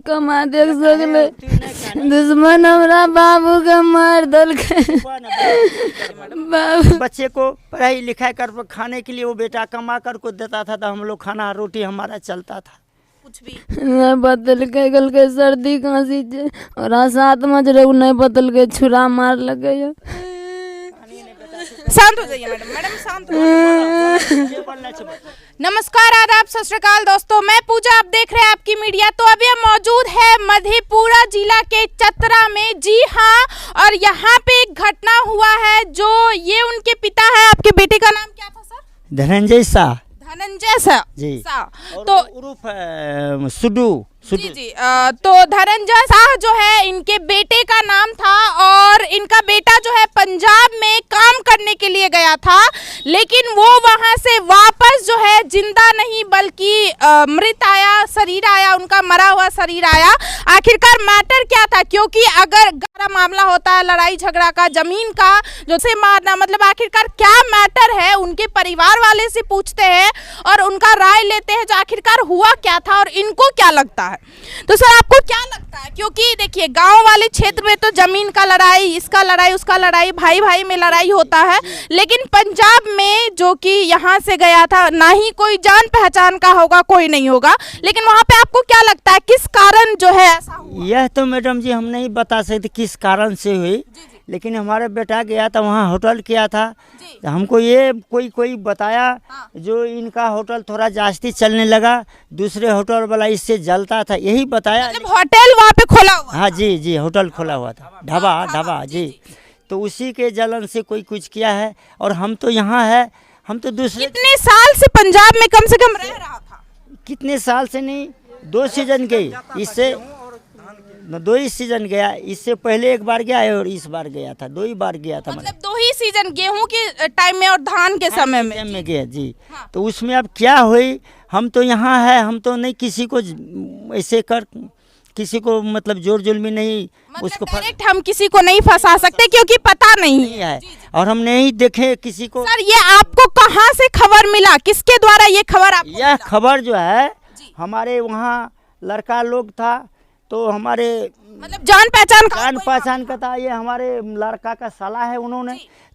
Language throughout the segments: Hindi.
कमा देख सकले दुश्मन हमरा बाबू के मार दल के। बच्चे को पढ़ाई लिखाई कर खाने के लिए वो बेटा कमा कर को देता था, तो हम लोग खाना रोटी हमारा चलता था। कुछ भी नहीं बदल के सर्दी खांसी और साथ में जो नहीं बदल के छुरा मार लगे। शांत हो जाइए मैडम, मैडम शांत हो। नमस्कार, आदाब, सत श्री अकाल दोस्तों, मैं पूजा, आप देख रहे हैं आपकी मीडिया। तो अभी हम मौजूद है मधेपुरा जिला के चतरा में। जी हाँ, और यहाँ पे एक घटना हुआ है जो ये उनके पिता है। आपके बेटे का नाम क्या था सर? धनंजय शाह। धनंजय शाह जी। तो उर्फ सुडू। जी जी तो धनंजय शाह जो है इनके बेटे का नाम था, और इनका बेटा जो है पंजाब में काम करने के लिए गया था, लेकिन वो वहां से वापस जो है जिंदा नहीं बल्कि मृत आया, शरीर आया, उनका मरा हुआ शरीर आया। आखिरकार मैटर क्या था? क्योंकि अगर गहरा मामला होता है लड़ाई झगड़ा का, जमीन का, जो से मारना, मतलब आखिरकार क्या मैटर है, उनके परिवार वाले से पूछते हैं और उनका राय लेते हैं जो आखिरकार हुआ क्या था और इनको क्या लगता है। तो सर आपको क्या लगता है? क्योंकि देखिए गांव वाले क्षेत्र में तो जमीन का लड़ाई, इसका लड़ाई, उसका लड़ाई, भाई भाई में लड़ाई होता है, लेकिन पंजाब में जो कि यहाँ से गया था, ना ही कोई जान पहचान का होगा, कोई नहीं होगा, लेकिन वहाँ पे आपको क्या लगता है किस कारण जो है ऐसा हुआ? यह तो मैडम जी हम नहीं बता सकते किस कारण से हुई, लेकिन हमारे बेटा गया था वहाँ, होटल किया था। हमको ये कोई बताया जो इनका होटल थोड़ा जास्ती चलने लगा, दूसरे होटल वाला इससे जलता था, यही बताया। मतलब होटल वहाँ पे खोला हुआ? हाँ जी जी, होटल खोला हुआ था, ढाबा जी। तो उसी के जलन से कोई कुछ किया है, और हम तो यहाँ है, हम तो दूसरे। कितने साल से पंजाब में कम से कम रह रहा था? कितने साल से नहीं, 2 सीजन गई, इससे 2 ही सीजन गया, इससे पहले एक बार गया और इस बार गया था, 2 ही बार गया था। मतलब 2 ही सीजन, गेहूं के टाइम में और धान के समय में गया जी। तो उसमें अब क्या हुई, हम तो यहाँ है, हम तो नहीं किसी को ऐसे कर, किसी को मतलब जोर जुल्मी नहीं, मतलब उसको डायरेक्ट हम किसी को नहीं फंसा सकते क्योंकि पता नहीं है, और हम नहीं देखे किसी को। सर ये आपको कहाँ से खबर मिला, किसके द्वारा ये खबर आपको यह खबर जो है हमारे वहाँ लड़का लोग था, तो हमारे मतलब जान पहचान का था, ये हमारे लड़का का साला है,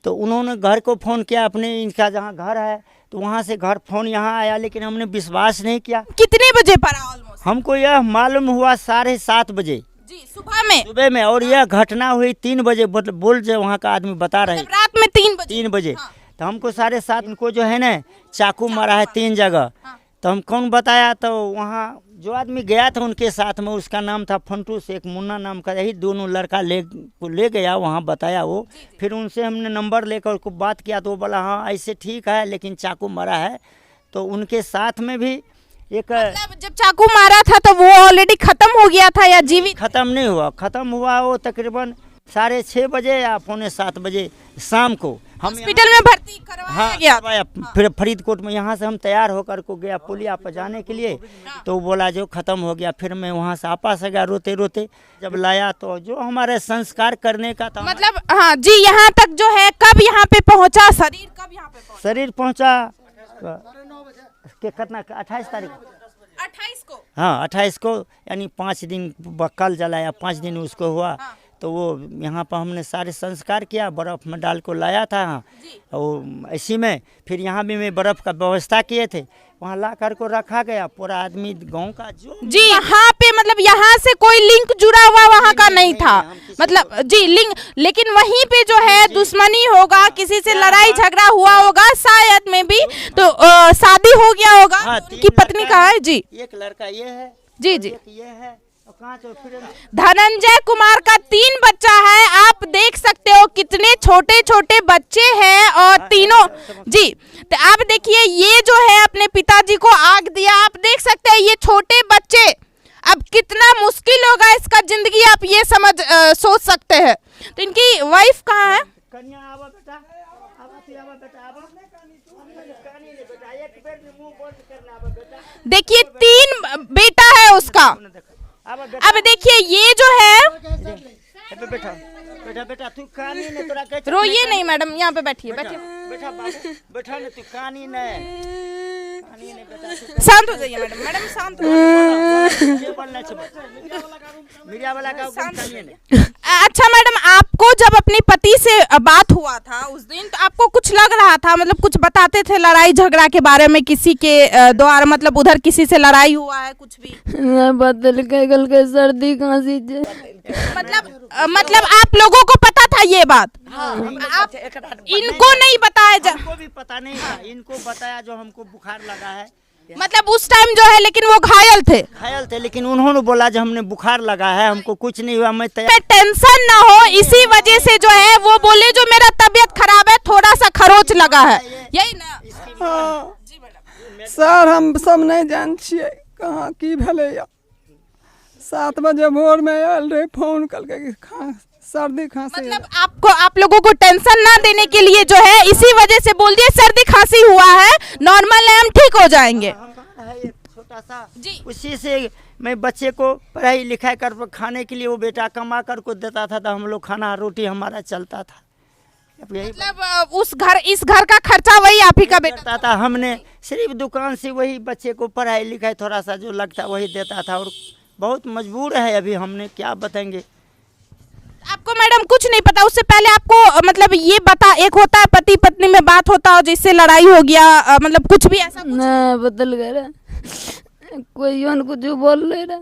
तो उन्होंने घर को फ़ोन किया अपने, इनका जहाँ घर है, तो वहाँ से घर फ़ोन यहाँ आया, लेकिन हमने विश्वास नहीं किया। कितने बजे पर ऑलमोस्ट? हमको यह मालूम हुआ 7:30 बजे जी, सुबह में, और यह घटना हुई 3 बजे, मतलब बोल जो वहाँ का आदमी बता रहे, मतलब रात में 3 बजे। हाँ। तो हमको 7:30 उनको जो है ना चाकू मारा है 3 जगह। तो हम कौन बताया, तो वहाँ जो आदमी गया था उनके साथ में, उसका नाम था फंटू से, एक मुन्ना नाम का, यही दोनों लड़का ले गया वहाँ, बताया वो। फिर उनसे हमने नंबर लेकर उसको बात किया, तो वो बोला हाँ ऐसे ठीक है, लेकिन चाकू मारा है। तो उनके साथ में भी एक, मतलब जब चाकू मारा था तो वो ऑलरेडी खत्म हो गया था या जीवित? खत्म नहीं हुआ, खत्म हुआ वो तकरीबन 6:30 बजे या 6:45 बजे शाम को। हॉस्पिटल में भर्ती करवाया गया। फिर फरीदकोट में यहाँ से हम तैयार होकर को गया पुलिया पर जाने के लिए, तो बोला जो खत्म हो गया। फिर मैं वहाँ से आपस गया रोते रोते, जब लाया तो जो हमारे संस्कार करने का था, मतलब हाँ जी, यहाँ तक जो है कब यहाँ पे पहुँचा शरीर, कब यहाँ पे पहुँचा? शरीर पहुँचा कितना 28 तारीख 28 को। हाँ 28 को, यानी 5 दिन कल जलाया, 5 दिन उसको हुआ। तो वो यहाँ पर हमने सारे संस्कार किया, बर्फ़ में डाल को लाया था और इसी में फिर यहाँ भी मैं बर्फ़ का व्यवस्था किए थे, वहाँ ला कर को रखा गया। पूरा आदमी गांव का जो जी यहाँ पे, मतलब यहाँ से कोई लिंक जुड़ा हुआ वहाँ का नहीं था, मतलब जी लिंक, लेकिन वहीं पे जो है दुश्मनी होगा, किसी से लड़ाई झगड़ा हुआ होगा शायद में भी, तो शादी हो गया होगा कि पत्नी का है जी, एक लड़का ये है जी जी, ये है, धनंजय कुमार का 3 बच्चा है। आप देख सकते हो कितने छोटे छोटे बच्चे हैं, और तीनों जी, तो आप देखिए ये जो है अपने पिताजी को आग दिया, आप देख सकते हैं ये छोटे बच्चे, अब कितना मुश्किल होगा इसका जिंदगी, आप ये सोच सकते हैं। तो इनकी वाइफ कहाँ है? देखिए 3 बेटा है उसका। अब देखिए ये जो है, बेटा तू कहानी ने तोरा कह, रोइए नहीं मैडम, यहाँ पे बैठिए, बैठा ना तू कहानी ने शांत हो जाइए मैडम, मैडम शांत हो जाइए। मीडिया वाला का अच्छा मैडम, आपको जब अपने पति से बात हुआ था उस दिन, तो आपको कुछ लग रहा था, मतलब कुछ बताते थे लड़ाई झगड़ा के बारे में, किसी के द्वारा, मतलब उधर किसी से लड़ाई हुआ है कुछ भी? नहीं बदल के सर्दी खांसी जे। मतलब आप लोगों को पता था ये बात? आप इनको नहीं बताया हमको भी पता नहीं था, इनको बताया जो हमको बुखार लगा है, मतलब उस टाइम जो है, लेकिन वो घायल थे, लेकिन उन्होंने बोला जो हमने बुखार लगा है, हमको कुछ नहीं हुआ, मैं टेंशन ना हो इसी वजह से जो है वो बोले जो मेरा तबीयत खराब है, थोड़ा सा खरोच लगा है, यही ना? हाँ सर, हम सब नहीं जान छिए कहाँ की भले। 7 बजे भोर में आयल रहे, फोन करके सर्दी खांसी। मतलब आप लोगों को टेंशन ना देने के लिए जो है इसी वजह से बोल दिए सर्दी खांसी हुआ है, नॉर्मल है, हम ठीक हो जाएंगे। छोटा सा उसी से मैं बच्चे को पढ़ाई लिखाई कर खाने के लिए वो बेटा कमा कर को देता था, तो हम लोग खाना रोटी हमारा चलता था। मतलब इस घर का खर्चा वही आप ही का बेटा था। हमने सिर्फ दुकान से वही बच्चे को पढ़ाई लिखाई थोड़ा सा जो लगता वही देता था, और बहुत मजबूर है अभी, हमने क्या बताएंगे। आपको मैडम कुछ नहीं पता उससे पहले? आपको मतलब ये बता, एक होता है पति पत्नी में बात होता हो जिससे लड़ाई हो गया, मतलब कुछ भी ऐसा? नहीं बदल गया, कोई कुछ बोल ले रहा।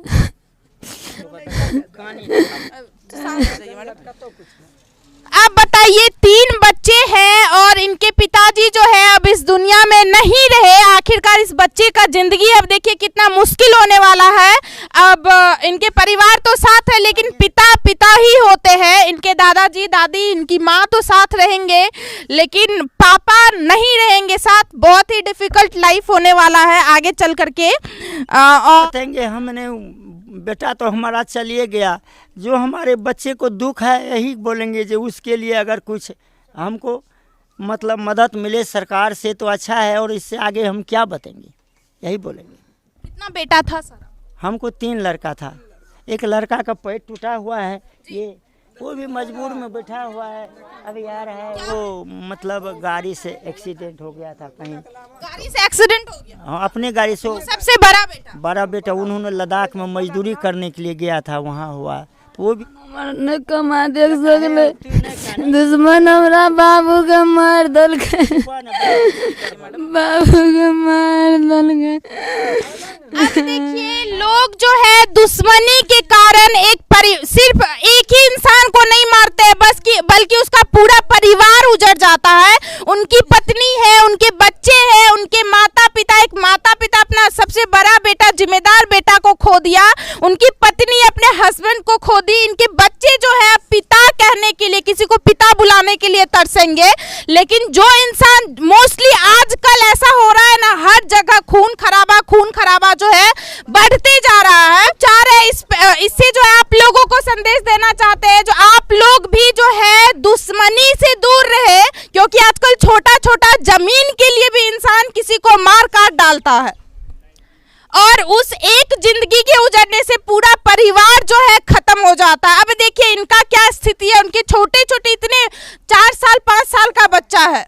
आप बताइए, 3 बच्चे हैं और इनके पिताजी जो है अब इस दुनिया में नहीं रहे, आखिरकार इस बच्चे का जिंदगी अब देखिए कितना मुश्किल होने वाला है। अब इनके परिवार तो साथ है, लेकिन पिता ही होते हैं, इनके दादाजी दादी, इनकी माँ तो साथ रहेंगे, लेकिन पापा नहीं रहेंगे साथ। बहुत ही डिफिकल्ट लाइफ होने वाला है आगे चल करके। और बताएंगे, हमने बेटा तो हमारा चलिए गया, जो हमारे बच्चे को दुख है यही बोलेंगे, जो उसके लिए अगर कुछ हमको मतलब मदद मिले सरकार से तो अच्छा है, और इससे आगे हम क्या बताएंगे, यही बोलेंगे। कितना बेटा था सर? हमको 3 लड़का था, एक लड़का का पैर टूटा हुआ है, ये वो भी मजबूर में बैठा हुआ है, अभी आ रहा है। वो मतलब गाड़ी से एक्सीडेंट हो गया था, कहीं गाड़ी से एक्सीडेंट हो गया? हाँ, अपने गाड़ी से। सबसे बड़ा बेटा उन्होंने लद्दाख में मजदूरी करने के लिए गया था, वहाँ हुआ, तो वो भी मरने कमा देख सकले, दुश्मन हमरा बाबू के मार दल के, बाबू के मार दल के। अब देखिए, लोग जो है दुश्मनी के कारण सिर्फ एक ही इंसान को नहीं मारते हैं, बल्कि उसका पूरा परिवार उजड़ जाता है। उनकी पत्नी है, उनके बच्चे हैं, उनके माता पिता, एक माता पिता अपना सबसे बड़ा बेटा, जिम्मेदार बेटा को खो दिया, उनकी पत्नी अपने हस्बैंड को खो दी, इनके बच्चे जो है पिता कहने के लिए, किसी को पिता बुलाने के लिए तरसेंगे। लेकिन जो इंसान मोस्टली आजकल ऐसा हो रहा है ना, हर जगह खून खराबा जो है बढ़ते जा रहा है। इससे जो है आप लोगों को संदेश देना चाहते हैं, जो आप लोग भी जो है दुश्मनी से दूर रहे, क्योंकि आजकल छोटा जमीन के लिए भी इंसान किसी को मार काट डालता है, और उस एक जिंदगी के उजड़ने से पूरा परिवार जो है खत्म हो जाता है। अब देखिए इनका क्या स्थिति है, उनके छोटे इतने 4 साल 5 साल का बच्चा है।